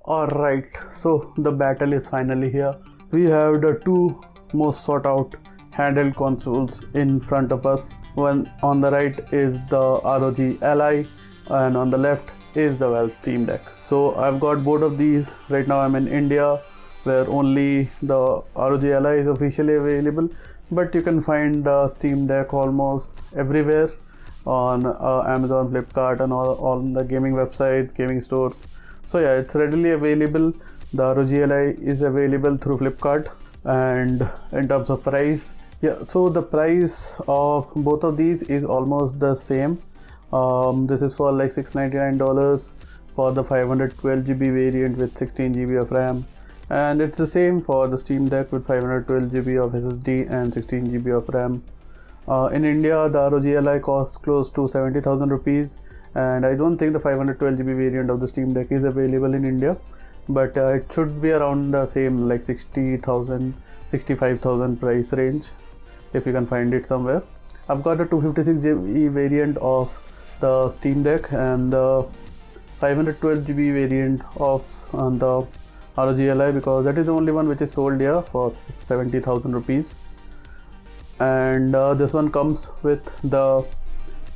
Alright, so the battle is finally here. We have the two most sought out handheld consoles in front of us. One on the right is the ROG Ally, and on the left is the Valve Steam Deck. So I've got both of these. Right now I'm in India, where only the ROG Ally is officially available, but you can find the Steam Deck almost everywhere on Amazon, Flipkart, and all on the gaming websites, gaming stores. So yeah, it's readily available. The ROG Ally is available through Flipkart. And in terms of price, yeah, so the price of both of these is almost the same. This is for like $699 for the 512GB variant with 16GB of RAM, and it's the same for the Steam Deck with 512GB of SSD and 16GB of RAM. In India, the ROG Ally costs close to 70,000 rupees, and I don't think the 512GB variant of the Steam Deck is available in India, but it should be around the same, like 60,000, 65,000 price range, if you can find it somewhere. I've got a 256GB variant of the Steam Deck and the 512GB variant of the ROG Ally, because that is the only one which is sold here for 70,000 rupees. And this one comes with the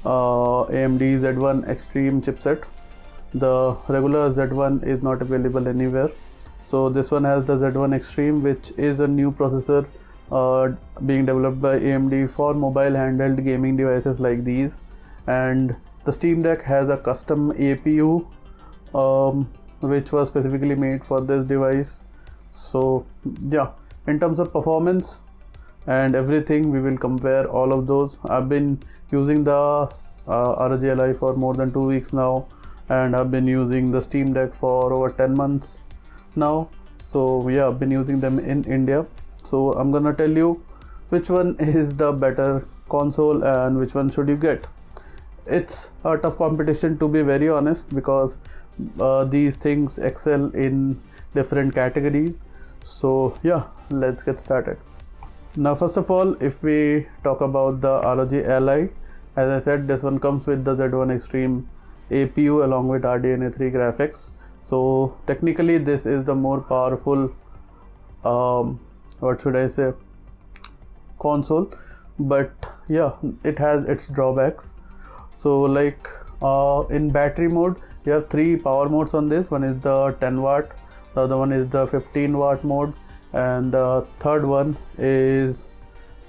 AMD Z1 Extreme chipset. The regular Z1 is not available anywhere, so this one has the Z1 Extreme, which is a new processor being developed by AMD for mobile handheld gaming devices like these. And the Steam Deck has a custom APU which was specifically made for this device. So yeah, in terms of performance and everything, we will compare all of those. I've been using the ROG Ally for more than 2 weeks now, and I've been using the Steam Deck for over 10 months now. So yeah, I've been using them in India. So I'm gonna tell you which one is the better console and which one should you get. It's a tough competition, to be very honest, because these things excel in different categories. So yeah, let's get started. Now first of all, if we talk about the ROG Ally, as I said, this one comes with the Z1 Extreme APU along with RDNA 3 graphics. So technically this is the more powerful what should I say, console, but yeah, it has its drawbacks. So like in battery mode, you have 3 power modes on this. One is the 10 watt, the other one is the 15 watt mode, and the third one is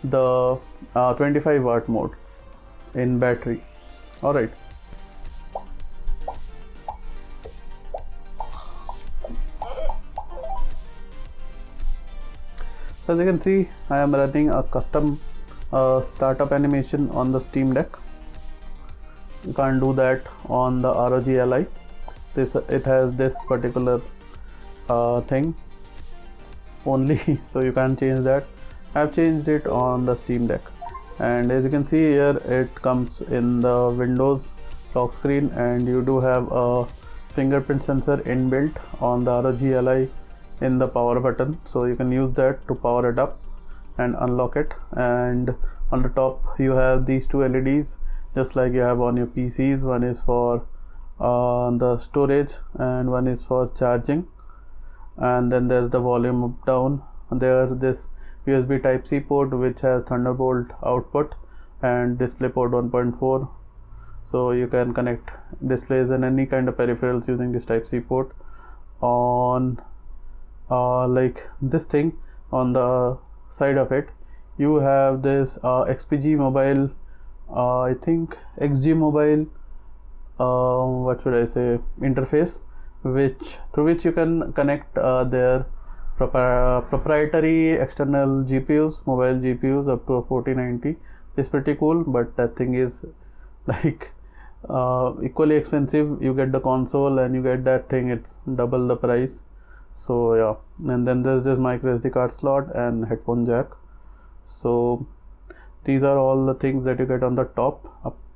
the 25 watt mode in battery. All right. As you can see, I am running a custom startup animation on the Steam Deck. You can't do that on the ROG Ally. It has this particular thing only, so you can't change that. I've changed it on the Steam Deck, and as you can see here, it comes in the Windows lock screen, and you do have a fingerprint sensor inbuilt on the ROG Ally in the power button, so you can use that to power it up and unlock it. And on the top you have these 2 LEDs, just like you have on your PCs. One is for the storage and one is for charging. And then there's the volume up down. There's this USB type C port which has Thunderbolt output and DisplayPort 1.4, so you can connect displays and any kind of peripherals using this type C port. On like this thing on the side of it, you have this XPG mobile, I think XG mobile, what should I say, interface, through which you can connect their proprietary external GPUs, mobile GPUs up to a 4090. It's pretty cool, but that thing is like equally expensive. You get the console and you get that thing, it's double the price. So yeah, and then there's this micro SD card slot and headphone jack. So these are all the things that you get on the top,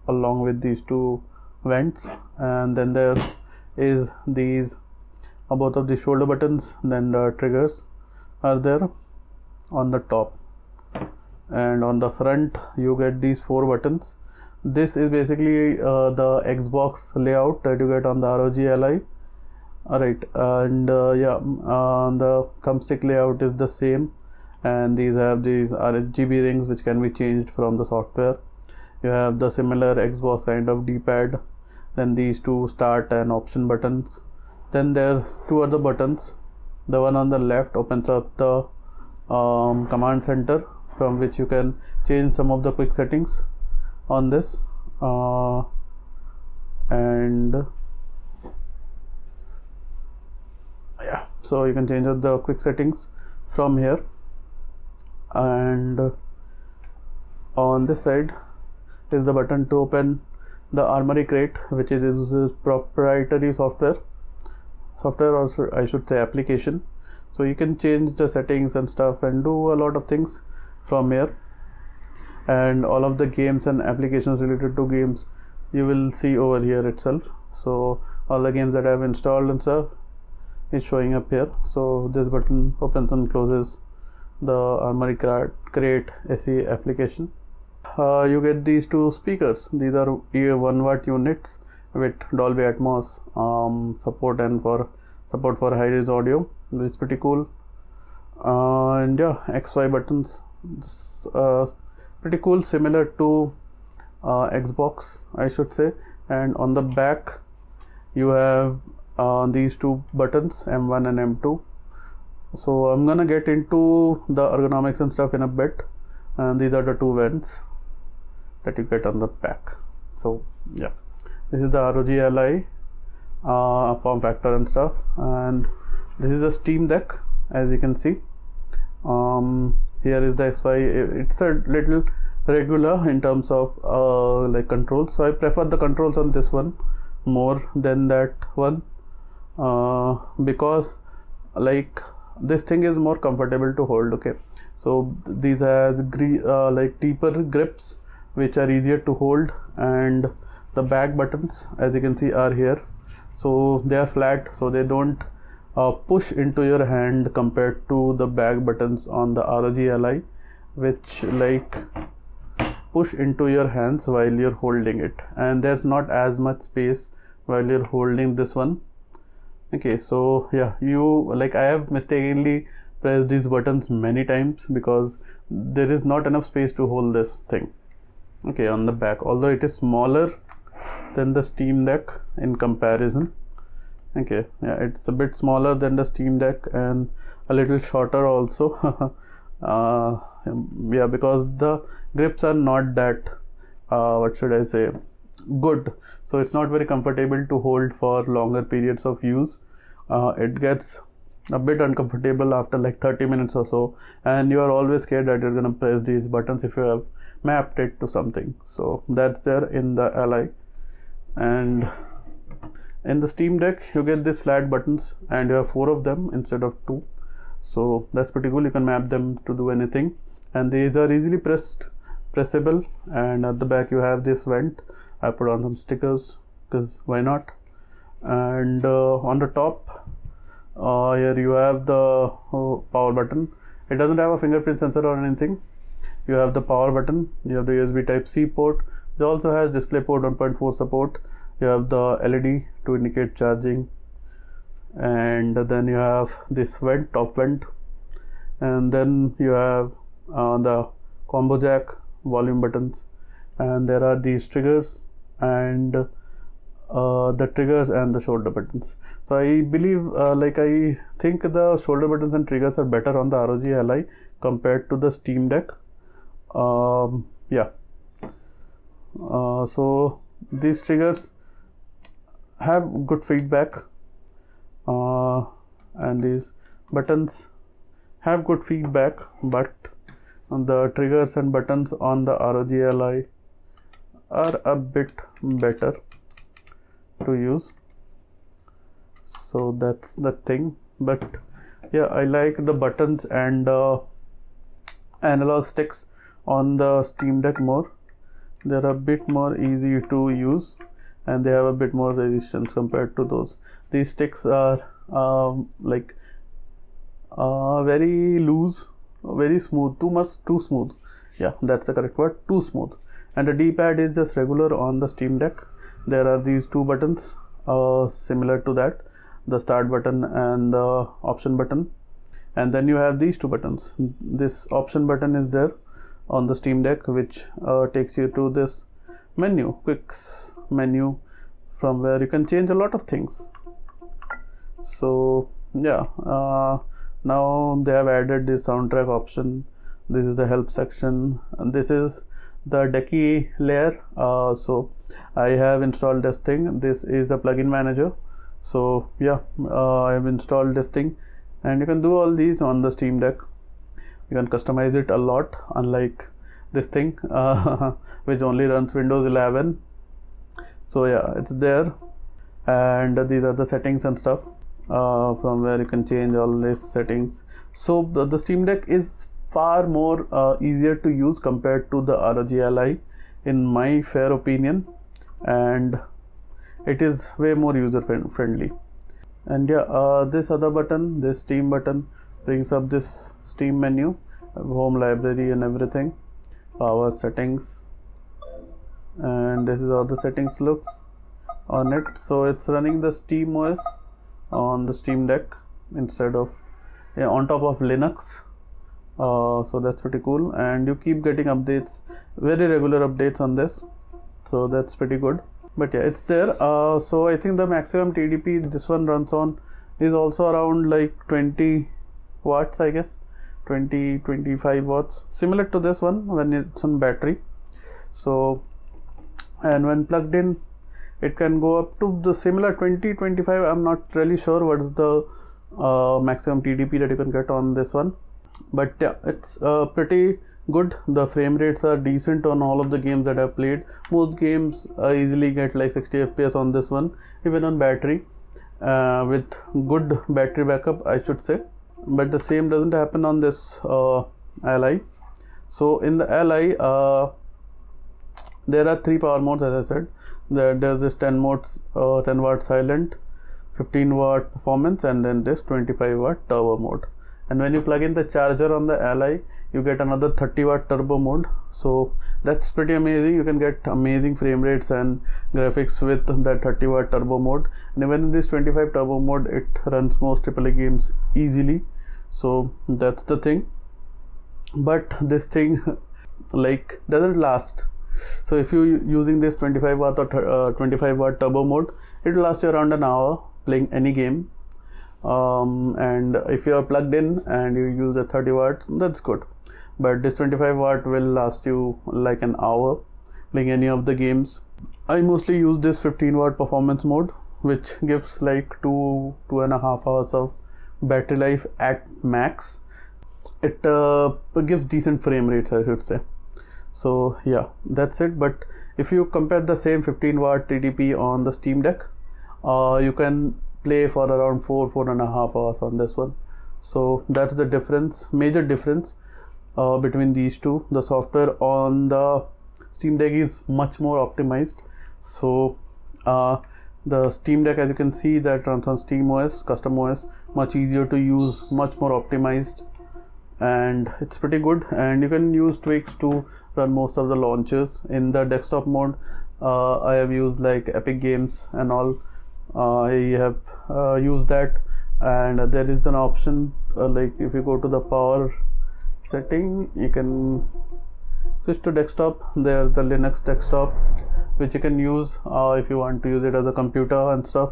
along with these 2 vents. And then there is these both of the shoulder buttons, then the triggers are there on the top, and on the front you get these 4 buttons. This is basically the Xbox layout that you get on the ROG Ally. Alright, and the thumbstick layout is the same, and these have these RGB rings which can be changed from the software. You have the similar Xbox kind of D-pad, then these two start and option buttons. Then there's two other buttons. The one on the left opens up the command center, from which you can change some of the quick settings on this, and yeah, so you can change out the quick settings from here. And on this side is the button to open the Armory crate, which is Asus's proprietary software, or I should say application. So you can change the settings and stuff and do a lot of things from here, and all of the games and applications related to games you will see over here itself. So all the games that I have installed and stuff is showing up here. So this button opens and closes the Armory crate SE application. You get these two speakers. These are 1 watt units with Dolby Atmos support, and support for high-res audio, which is pretty cool. And yeah, XY buttons, this, pretty cool, similar to Xbox, I should say. And on the back you have these two buttons, M1 and M2. So I'm gonna get into the ergonomics and stuff in a bit, and these are the two vents that you get on the back. So yeah, this is the ROG Ally form factor and stuff, and this is a Steam Deck, as you can see. Here is the XY. It's a little regular in terms of like controls, so I prefer the controls on this one more than that one, because like this thing is more comfortable to hold. Okay, so these has like deeper grips which are easier to hold, and the back buttons, as you can see, are here. So they are flat, so they don't push into your hand compared to the back buttons on the ROG Ally, which like push into your hands while you're holding it, and there's not as much space while you're holding this one. Okay, so yeah, I have mistakenly pressed these buttons many times because there is not enough space to hold this thing. Okay, on the back, although it is smaller than the Steam Deck in comparison. Okay, yeah, it's a bit smaller than the Steam Deck and a little shorter also. Yeah, because the grips are not that what should I say, good, so it's not very comfortable to hold for longer periods of use. It gets a bit uncomfortable after like 30 minutes or so, and you are always scared that you're gonna press these buttons if you have mapped it to something. So that's there in the Ally. And in the Steam Deck you get these flat buttons, and you have 4 of them instead of 2, so that's pretty cool. You can map them to do anything, and these are easily pressable. And at the back you have this vent. I put on some stickers because why not. And on the top here you have the power button. It doesn't have a fingerprint sensor or anything. You have the power button, you have the USB Type-C port. It also has DisplayPort 1.4 support. You have the LED to indicate charging, and then you have this vent, top vent, and then you have the combo jack, volume buttons, and there are these triggers and the triggers and the shoulder buttons. So I believe I think the shoulder buttons and triggers are better on the ROG Ally compared to the Steam Deck. Yeah, so these triggers have good feedback, and these buttons have good feedback, but the triggers and buttons on the ROG Ally are a bit better to use. So that's the thing. But yeah, I like the buttons and analog sticks on the Steam Deck more. They're a bit more easy to use, and they have a bit more resistance compared to those. These sticks are very loose, very smooth, too smooth. Yeah, that's the correct word, too smooth. And the D-pad is just regular on the Steam Deck. There are these 2 buttons similar to that. the start button and the option button, and then you have these two buttons. This option button is there on the Steam Deck, which takes you to this menu, quicks menu, from where you can change a lot of things. So yeah, now they have added this soundtrack option. This is the help section, and this is the decky layer. So I have installed this thing. This is the plugin manager. So yeah, I have installed this thing, and you can do all these on the Steam Deck. You can customize it a lot, unlike this thing which only runs Windows 11. So yeah, it's there, and these are the settings and stuff from where you can change all these settings. So the Steam Deck is far more easier to use compared to the ROG Ally, in my fair opinion, and it is way more user friendly. And yeah, this other button, this Steam button, brings up this Steam menu, home, library and everything, power, settings, and this is how the settings looks on it. So it's running the Steam OS on the Steam Deck instead of on top of Linux. So that's pretty cool, and you keep getting updates, very regular updates on this, so that's pretty good. But yeah, it's there. So I think the maximum TDP this one runs on is also around like 20 watts, I guess 20-25 watts, similar to this one when it's on battery. So, and when plugged in, it can go up to the similar 20-25. I'm not really sure what is the maximum TDP that you can get on this one, but yeah, it's pretty good. The frame rates are decent on all of the games that I've played. Most games easily get like 60 FPS on this one, even on battery, with good battery backup, I should say. But the same doesn't happen on this Ally. So in the Ally, there are 3 power modes, as I said. There's this 10 modes, 10 watt silent, 15 watt performance, and then this 25 watt turbo mode. And when you plug in the charger on the Ally, you get another 30 watt turbo mode. So that's pretty amazing. You can get amazing frame rates and graphics with that 30 watt turbo mode, and even in this 25 turbo mode, it runs most AAA games easily. So that's the thing. But this thing like doesn't last. So if you using this 25 watt or 25 watt turbo mode, it will last you around an hour playing any game. And if you are plugged in and you use the 30 watts, that's good. But this 25 watt will last you like an hour playing any of the games. I mostly use this 15 watt performance mode, which gives like 2.5 hours of battery life at max. It gives decent frame rates, I should say. So yeah, that's it. But if you compare the same 15 watt TDP on the Steam Deck, you can play for around 4.5 hours on this one. So that's the difference, major difference between these two. The software on the Steam Deck is much more optimized. So the Steam Deck, as you can see, that runs on Steam OS, custom OS, much easier to use, much more optimized, and it's pretty good. And you can use tweaks to run most of the launchers. In the desktop mode, I have used like Epic Games and all. I have used that, and there is an option like if you go to the power setting, you can switch to desktop. There's the Linux desktop, which you can use if you want to use it as a computer and stuff.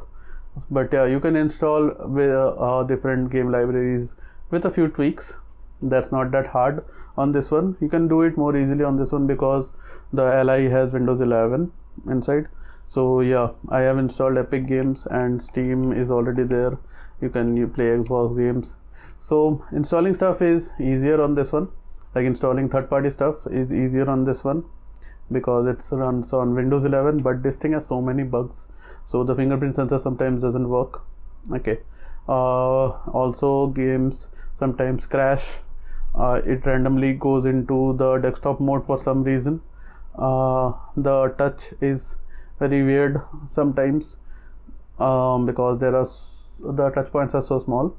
But yeah, you can install with different game libraries with a few tweaks. That's not that hard on this one. You can do it more easily on this one because the Ally has Windows 11 inside. So yeah, I have installed Epic Games and Steam is already there. You can play Xbox games. So installing stuff is easier on this one. Like installing third-party stuff is easier on this one because it runs on Windows 11. But this thing has so many bugs. So the fingerprint sensor sometimes doesn't work. Okay. Also games sometimes crash. It randomly goes into the desktop mode for some reason. The touch is very weird sometimes because the touch points are so small,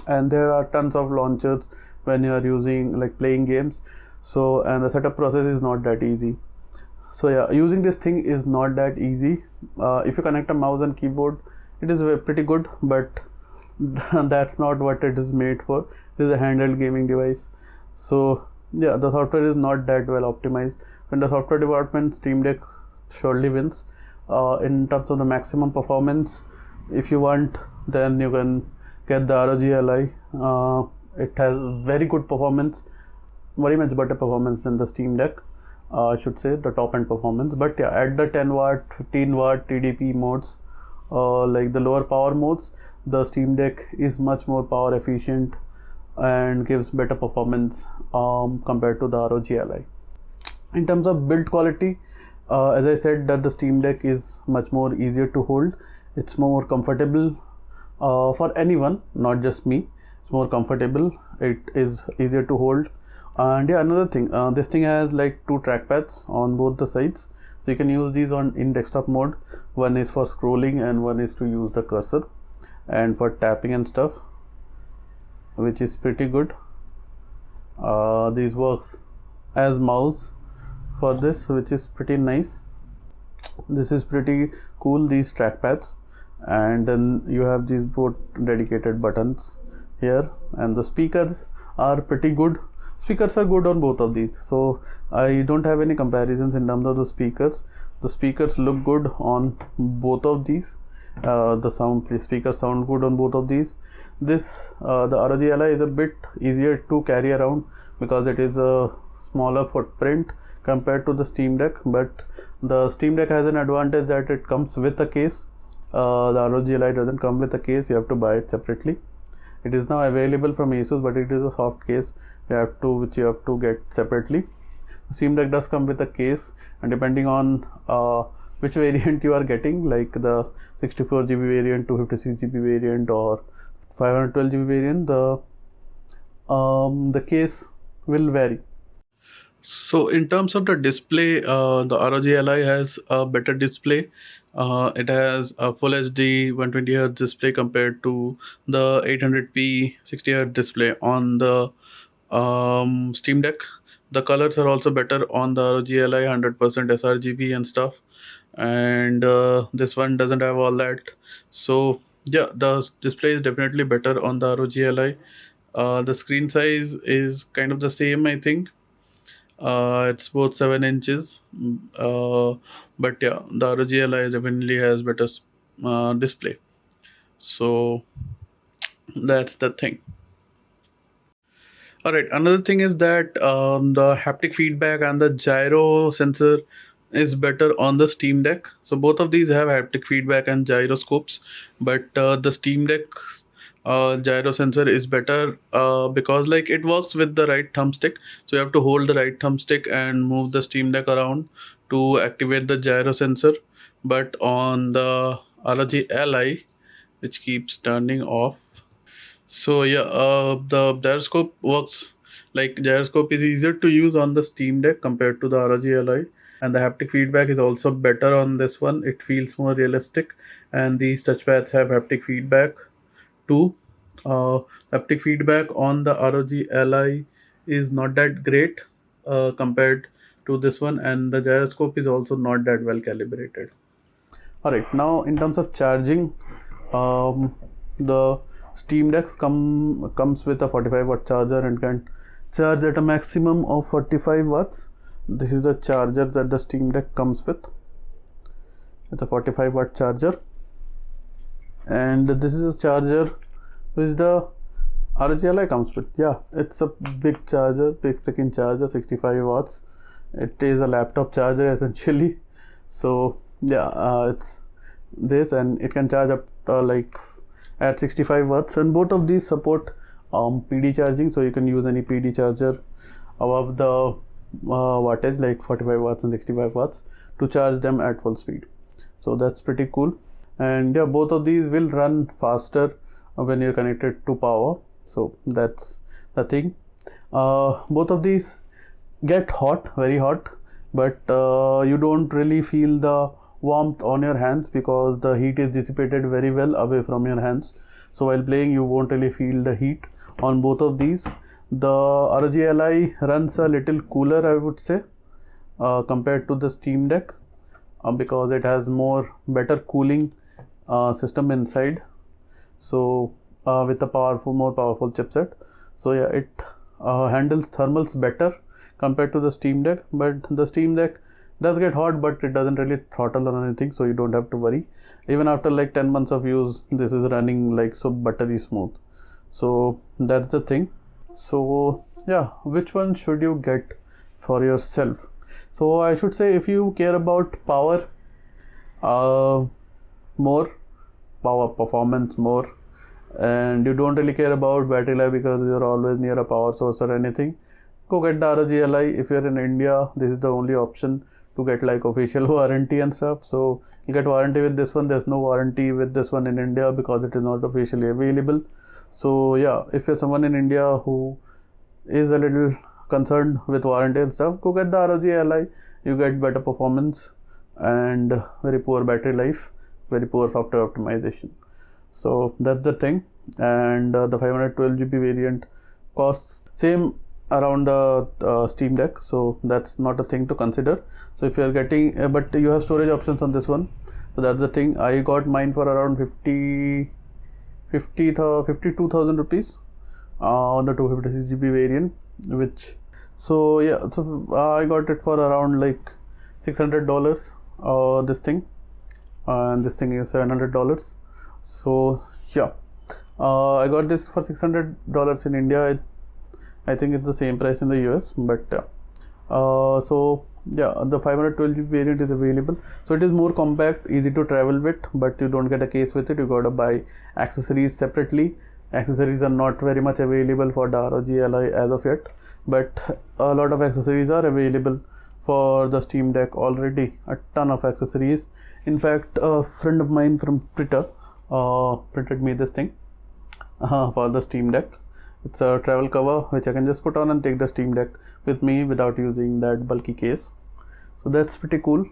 and there are tons of launchers when you are using like playing games. So, and the setup process is not that easy. So yeah, using this thing is not that easy. If you connect a mouse and keyboard, it is pretty good, but that's not what it is made for. It is a handheld gaming device. So yeah, the software is not that well optimized. In the software department, Steam Deck surely wins. In terms of the maximum performance, if you want, then you can get the ROG Ally. It has very good performance, very much better performance than the Steam Deck. I should say the top end performance. But yeah, at the 10 watt, 15 watt TDP modes, like the lower power modes, the Steam Deck is much more power efficient and gives better performance compared to the ROG Ally. In terms of build quality, as I said, that the Steam Deck is much more easier to hold. It's more comfortable for anyone, not just me. It's more comfortable. It is easier to hold. And yeah, another thing, this thing has like 2 trackpads on both the sides, so you can use these in desktop mode. One is for scrolling and one is to use the cursor and for tapping and stuff, which is pretty good. These works as mouse for this, which is pretty nice. This is pretty cool, these trackpads. And then you have these both dedicated buttons here, and the speakers are pretty good. Speakers are good on both of these, so I don't have any comparisons in terms of the speakers. The speakers look good on both of these. The speakers sound good on both of these. This the ROG Ally is a bit easier to carry around because it is a smaller footprint compared to the Steam Deck, but the Steam Deck has an advantage that it comes with a case. The ROG Ally doesn't come with a case, you have to buy it separately. It is now available from Asus, but it is a soft case which you have to get separately. The Steam Deck does come with a case, and depending on which variant you are getting, like the 64GB variant, 256GB variant, or 512GB variant, the case will vary. So in terms of the display, the ROG Ally has a better display. It has a full HD 120Hz display compared to the 800p 60Hz display on the Steam Deck. The colors are also better on the ROG Ally, 100% sRGB and stuff, and this one doesn't have all that. So yeah, the display is definitely better on the ROG Ally. The screen size is kind of the same, I think. It's both 7 inches, but yeah, the ROG Ally definitely has better display. So that's the thing. Alright, another thing is that the haptic feedback and the gyro sensor is better on the Steam Deck. So both of these have haptic feedback and gyroscopes, but the Steam Deck gyro sensor is better because like it works with the right thumbstick. So you have to hold the right thumbstick and move the Steam Deck around to activate the gyro sensor. But on the ROG Ally, which keeps turning off. So yeah, the gyroscope works, like gyroscope is easier to use on the Steam Deck compared to the ROG Ally, and the haptic feedback is also better on this one. It feels more realistic, and these touchpads have haptic feedback too. Haptic feedback on the ROG Ally is not that great compared to this one, and the gyroscope is also not that well calibrated. Alright, now in terms of charging, the Steam Deck comes with a 45-watt charger and can charge at a maximum of 45 watts. This is the charger that the Steam Deck comes with. It's a 45-watt charger, and this is a charger which the ROG Ally comes with. Yeah, it's a big charger, big freaking charger, 65 watts. It is a laptop charger essentially. So yeah, it's this, and it can charge up like at 65 watts, and both of these support PD charging, so you can use any PD charger above the wattage like 45 watts and 65 watts to charge them at full speed. So that's pretty cool. And yeah, both of these will run faster when you're connected to power, so that's the thing. Both of these get hot, very hot, but you don't really feel the warmth on your hands because the heat is dissipated very well away from your hands. So while playing, you won't really feel the heat on both of these. The ROG Ally runs a little cooler, I would say, compared to the Steam Deck, because it has better cooling system inside, so with a more powerful chipset. So yeah, it handles thermals better compared to the Steam Deck, but the Steam Deck does get hot, but it doesn't really throttle or anything, so you don't have to worry. Even after like 10 months of use, this is running like so buttery smooth. So that's the thing. So yeah, which one should you get for yourself? So I should say, if you care about power, more power performance more, and you don't really care about battery life because you're always near a power source or anything, go get the ROG Ally. If you're in India, this is the only option to get like official warranty and stuff. So you get warranty with this one. There's no warranty with this one in India because it is not officially available. So yeah, if you're someone in India who is a little concerned with warranty and stuff, go get the ROG Ally. You get better performance and very poor battery life, very poor software optimization. So that's the thing. And the 512GB variant costs same around the Steam Deck, so that's not a thing to consider. So if you are getting but you have storage options on this one, so that's the thing. I got mine for around 52,000 rupees on the 256GB variant, which, so yeah, so I got it for around like $600 this thing, and this thing is $700. So yeah, I got this for $600 in India. I think it's the same price in the US, but so yeah, the 512GB variant is available. So it is more compact, easy to travel with, but you don't get a case with it. You gotta buy accessories separately. Accessories are not very much available for the ROG Ally as of yet, but a lot of accessories are available for the Steam Deck already. A ton of accessories. In fact, a friend of mine from Twitter printed me this thing for the Steam Deck. It's a travel cover which I can just put on and take the Steam Deck with me without using that bulky case. So that's pretty cool.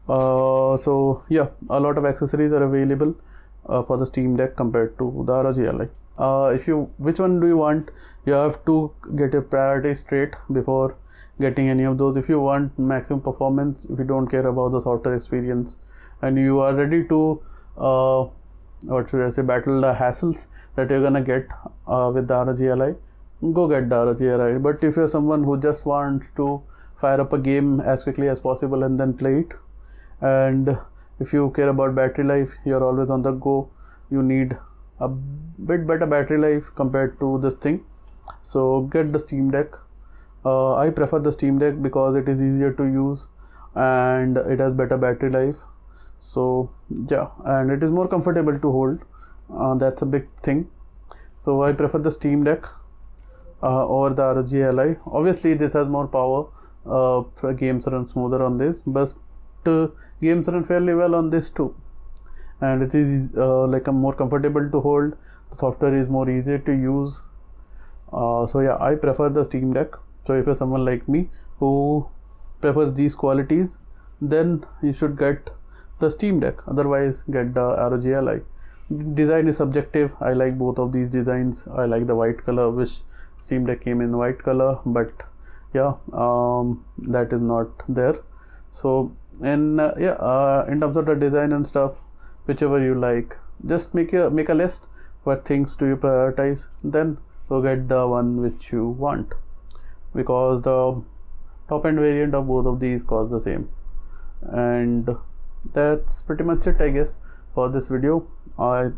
So yeah, a lot of accessories are available for the Steam Deck compared to the ROG Ally. Which one do you want? You have to get your priorities straight before getting any of those. If you want maximum performance, if you don't care about the software experience, and you are ready to what should I say, battle the hassles that you're gonna get with the ROG Ally, go get the ROG Ally. But if you're someone who just wants to fire up a game as quickly as possible and then play it, and if you care about battery life, you're always on the go, you need a bit better battery life compared to this thing, so get the Steam Deck. I prefer the Steam Deck because it is easier to use and it has better battery life. So yeah, and it is more comfortable to hold, that's a big thing. So I prefer the Steam Deck over the ROG Ally. Obviously this has more power, games run smoother on this, but games run fairly well on this too, and it is like a more comfortable to hold. The software is more easier to use. So yeah, I prefer the Steam Deck. So if you're someone like me who prefers these qualities, then you should get the Steam Deck. Otherwise, get the ROG Ally. Design is subjective. I like both of these designs. I like the white color, which Steam Deck came in white color, but yeah, that is not there. So in terms of the design and stuff, whichever you like, just make a list. What things do you prioritize? Then go get the one which you want, because the top end variant of both of these cost the same. And that's pretty much it, I guess, for this video. I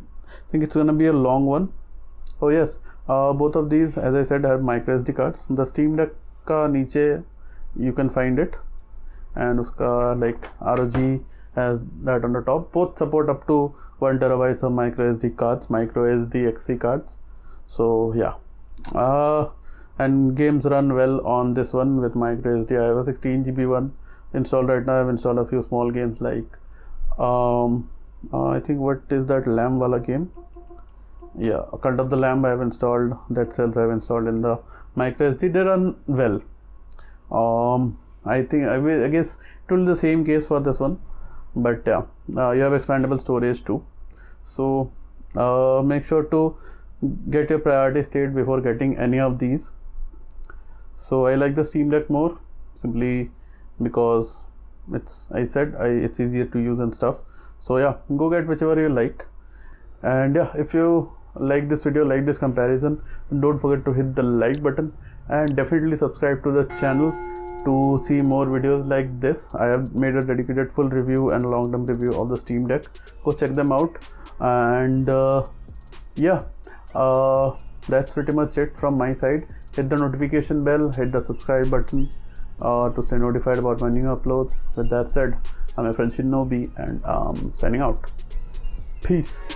think it's gonna be a long one. Oh yes, both of these, as I said, have micro SD cards. The Steam Deck ka niche you can find it, and uska like ROG has that on the top. Both support up to 1 terabytes of micro SD cards, micro SD XC cards. So yeah, and games run well on this one with micro SD. I have a 16GB one installed right now. I've installed a few small games like I think, what is that Lamb wala game? Yeah, Cult of the Lamb I have installed. Dead Cells I have installed in the micro SD. They run well. I guess it will be the same case for this one, but yeah, you have expandable storage too. So make sure to get your priority state before getting any of these. So I like the Steam Deck more, simply because it's easier to use and stuff. So yeah, go get whichever you like. And yeah, if you like this video, like this comparison, don't forget to hit the like button and definitely subscribe to the channel to see more videos like this. I have made a dedicated full review and long-term review of the Steam Deck. Go check them out. And yeah, that's pretty much it from my side. Hit the notification bell, hit the subscribe button to stay notified about my new uploads. With that said, I'm your friend Shinobi and I'm signing out. Peace.